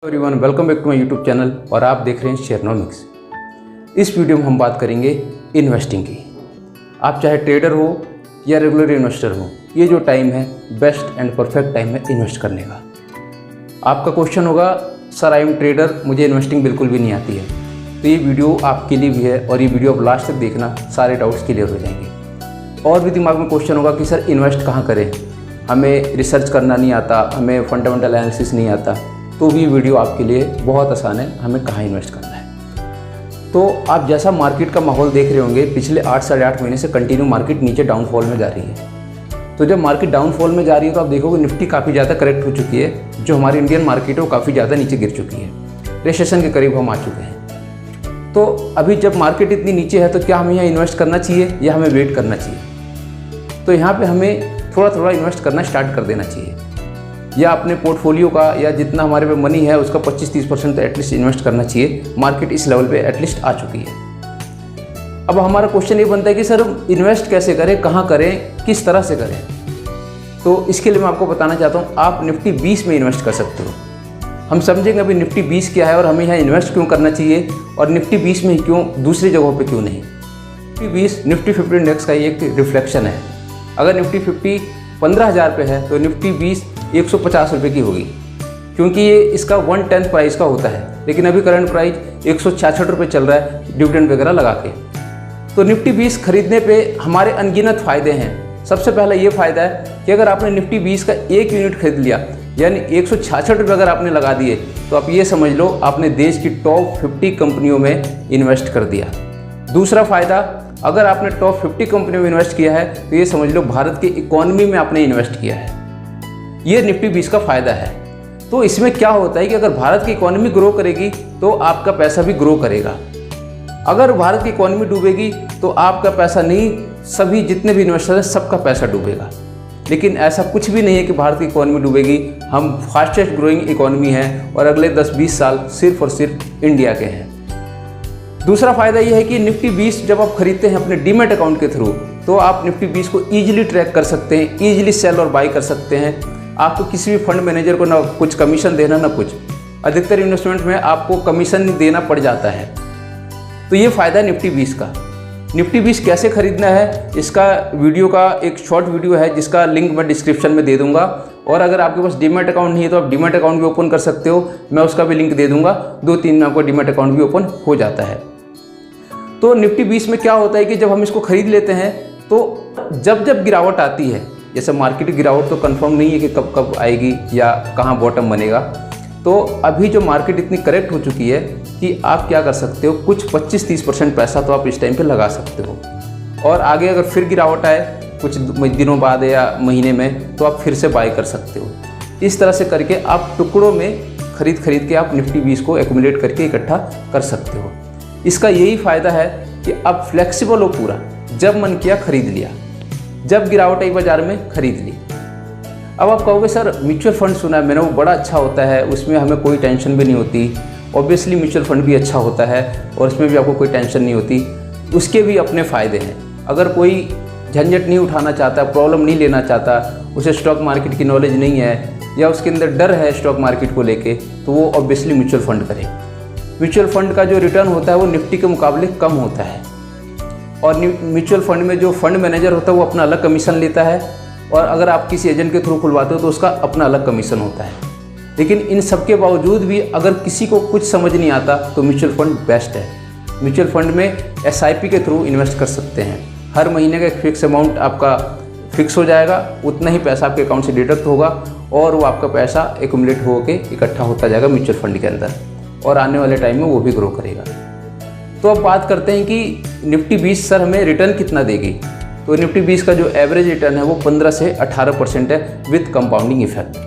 Everyone, welcome back to my YouTube channel और आप देख रहे हैं शेयरनॉमिक्स। इस वीडियो में हम बात करेंगे इन्वेस्टिंग की। आप चाहे ट्रेडर हो या रेगुलर इन्वेस्टर हो, ये जो टाइम है बेस्ट एंड परफेक्ट टाइम है इन्वेस्ट करने का। आपका क्वेश्चन होगा, सर आई एम ट्रेडर, मुझे इन्वेस्टिंग बिल्कुल भी नहीं आती है। तो ये वीडियो आपके लिए भी है और ये वीडियो आप लास्ट तक देखना, सारे डाउट्स क्लियर हो जाएंगे। और भी दिमाग में क्वेश्चन होगा कि सर इन्वेस्ट कहाँ करें, हमें रिसर्च करना नहीं आता, हमें फंडामेंटल एनालिसिस नहीं आता, तो भी वीडियो आपके लिए बहुत आसान है, हमें कहाँ इन्वेस्ट करना है। तो आप जैसा मार्केट का माहौल देख रहे होंगे, पिछले 8 साढ़े 8 महीने से कंटिन्यू मार्केट नीचे डाउनफॉल में जा रही है। तो जब मार्केट डाउनफॉल में जा रही है तो आप देखोगे निफ्टी काफ़ी ज़्यादा करेक्ट हो चुकी है, जो हमारी इंडियन मार्केट है वो काफ़ी ज़्यादा नीचे गिर चुकी है, रिसेशन के करीब हम आ चुके हैं। तो अभी जब मार्केट इतनी नीचे है तो क्या हमें यहाँ इन्वेस्ट करना चाहिए या हमें वेट करना चाहिए? तो यहाँ पर हमें थोड़ा थोड़ा इन्वेस्ट करना स्टार्ट कर देना चाहिए, या अपने पोर्टफोलियो का या जितना हमारे पे मनी है उसका 25-30% तो एटलीस्ट इन्वेस्ट करना चाहिए। मार्केट इस लेवल पे एटलीस्ट आ चुकी है। अब हमारा क्वेश्चन ये बनता है कि सर इन्वेस्ट कैसे करें, कहाँ करें, किस तरह से करें? तो इसके लिए मैं आपको बताना चाहता हूँ, आप निफ्टी 20 में इन्वेस्ट कर सकते हो। हम समझेंगे अभी निफ्टी 20 क्या है और हमें यहाँ इन्वेस्ट क्यों करना चाहिए, और निफ्टी 20 में क्यों, दूसरी जगहों पर क्यों नहीं। निफ्टी 20 निफ्टी 50 इंडेक्स का एक रिफ्लेक्शन है। अगर निफ्टी 50 15,000 पे है तो निफ्टी 20 150 रुपये की होगी, क्योंकि ये इसका 1/10 प्राइस का होता है। लेकिन अभी करंट प्राइस 166 रुपये चल रहा है डिविडेंड वगैरह लगा के। तो निफ्टी 20 खरीदने पे हमारे अनगिनत फ़ायदे हैं। सबसे पहला ये फ़ायदा है कि अगर आपने निफ्टी 20 का 1 यूनिट खरीद लिया, यानी 166 रुपये अगर आपने लगा दिए, तो आप ये समझ लो आपने देश की टॉप 50 कंपनियों में इन्वेस्ट कर दिया। दूसरा फ़ायदा, अगर आपने टॉप 50 कंपनियों में इन्वेस्ट किया है तो ये समझ लो भारत की इकोनॉमी में आपने इन्वेस्ट किया है। ये निफ्टी 20 का फ़ायदा है। तो इसमें क्या होता है कि अगर भारत की इकोनॉमी ग्रो करेगी तो आपका पैसा भी ग्रो करेगा। अगर भारत की इकोनॉमी डूबेगी तो आपका पैसा नहीं, सभी जितने भी इन्वेस्टर हैं सबका पैसा डूबेगा। लेकिन ऐसा कुछ भी नहीं है कि भारत की इकोनॉमी डूबेगी। हम फास्टेस्ट ग्रोइंग इकोनॉमी हैं और अगले 10-20 साल सिर्फ और सिर्फ इंडिया के हैं। दूसरा फ़ायदा यह है कि निफ्टी 20 जब आप खरीदते हैं अपने डीमैट अकाउंट के थ्रू, तो आप निफ्टी 20 को ईजिली ट्रैक कर सकते हैं, ईजिली सेल और बाई कर सकते हैं। आपको किसी भी फंड मैनेजर को ना कुछ कमीशन देना ना कुछ, अधिकतर इन्वेस्टमेंट में आपको कमीशन देना पड़ जाता है। तो ये फ़ायदा है निफ्टी 20 का। निफ्टी 20 कैसे खरीदना है, इसका वीडियो का एक शॉर्ट वीडियो है जिसका लिंक मैं डिस्क्रिप्शन में दे दूंगा। और अगर आपके पास डीमैट अकाउंट नहीं है तो आप डीमैट अकाउंट भी ओपन कर सकते हो, मैं उसका भी लिंक दे दूंगा। 2-3 में आपका डीमैट अकाउंट भी ओपन हो जाता है। तो निफ्टी 20 में क्या होता है कि जब हम इसको खरीद लेते हैं तो जब गिरावट आती है, जैसे मार्केट की गिरावट तो कंफर्म नहीं है कि कब कब आएगी या कहाँ बॉटम बनेगा, तो अभी जो मार्केट इतनी करेक्ट हो चुकी है कि आप क्या कर सकते हो, कुछ 25-30% पैसा तो आप इस टाइम पे लगा सकते हो। और आगे अगर फिर गिरावट आए कुछ दिनों बाद या महीने में, तो आप फिर से बाय कर सकते हो। इस तरह से करके आप टुकड़ों में खरीद के आप निफ्टी 20 को एक्यूमुलेट करके इकट्ठा कर सकते हो। इसका यही फ़ायदा है कि आप फ्लेक्सिबल हो पूरा, जब मन किया खरीद लिया, जब गिरावट आई बाज़ार में खरीद ली। अब आप कहोगे सर म्यूचुअल फंड सुना है मैंने, वो बड़ा अच्छा होता है, उसमें हमें कोई टेंशन भी नहीं होती। ऑब्वियसली म्यूचुअल फंड भी अच्छा होता है और उसमें भी आपको कोई टेंशन नहीं होती। उसके भी अपने फ़ायदे हैं। अगर कोई झंझट नहीं उठाना चाहता, प्रॉब्लम नहीं लेना चाहता, उसे स्टॉक मार्केट की नॉलेज नहीं है या उसके अंदर डर है स्टॉक मार्केट को लेके, तो वो ऑब्वियसली म्यूचुअल फंड करे। म्यूचुअल फंड का जो रिटर्न होता है वो निफ्टी के मुकाबले कम होता है, और म्यूचुअल फंड में जो फंड मैनेजर होता है वो अपना अलग कमीशन लेता है, और अगर आप किसी एजेंट के थ्रू खुलवाते हो तो उसका अपना अलग कमीशन होता है। लेकिन इन सब के बावजूद भी अगर किसी को कुछ समझ नहीं आता तो म्यूचुअल फंड बेस्ट है। म्यूचुअल फंड में SIP के थ्रू इन्वेस्ट कर सकते हैं। हर महीने का एक फिक्स अमाउंट आपका फिक्स हो जाएगा, उतना ही पैसा आपके अकाउंट से डिडक्ट होगा और वो आपका पैसा एक्यूमुलेट होकर इकट्ठा होता जाएगा म्यूचुअल फंड के अंदर, और आने वाले टाइम में वो भी ग्रो करेगा। तो अब बात करते हैं कि निफ्टी 20 सर हमें रिटर्न कितना देगी। तो निफ्टी 20 का जो एवरेज रिटर्न है वो 15 से 18% है विद कंपाउंडिंग इफेक्ट।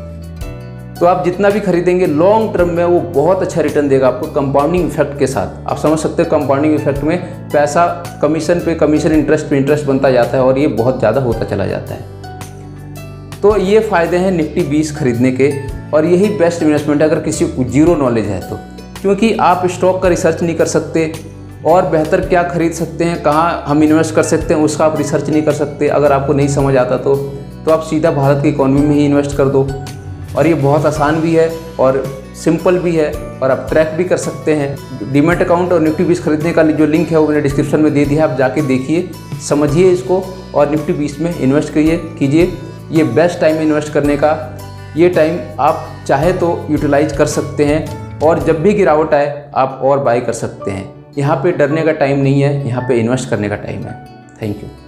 तो आप जितना भी खरीदेंगे लॉन्ग टर्म में वो बहुत अच्छा रिटर्न देगा आपको कंपाउंडिंग इफेक्ट के साथ। आप समझ सकते हो कंपाउंडिंग इफेक्ट में पैसा कमीशन पे कमीशन, इंटरेस्ट पे इंटरेस्ट बनता जाता है और ये बहुत ज़्यादा होता चला जाता है। तो ये फ़ायदे हैं निफ्टी 20 खरीदने के, और यही बेस्ट इन्वेस्टमेंट है अगर किसी को जीरो नॉलेज है तो, क्योंकि आप स्टॉक का रिसर्च नहीं कर सकते और बेहतर क्या खरीद सकते हैं, कहाँ हम इन्वेस्ट कर सकते हैं, उसका आप रिसर्च नहीं कर सकते। अगर आपको नहीं समझ आता तो आप सीधा भारत की इकोनॉमी में ही इन्वेस्ट कर दो। और ये बहुत आसान भी है और सिंपल भी है और आप ट्रैक भी कर सकते हैं। डीमैट अकाउंट और निफ्टी 20 खरीदने का जो लिंक है वो मैंने डिस्क्रिप्शन में दे दिया है, आप जाके देखिए, समझिए इसको और निफ्टी 20 में इन्वेस्ट कीजिए। ये बेस्ट टाइम है इन्वेस्ट करने का। ये टाइम आप चाहे तो यूटिलाइज कर सकते हैं और जब भी गिरावट आए आप और बाय कर सकते हैं। यहाँ पे डरने का टाइम नहीं है, यहाँ पे इन्वेस्ट करने का टाइम है। Thank you.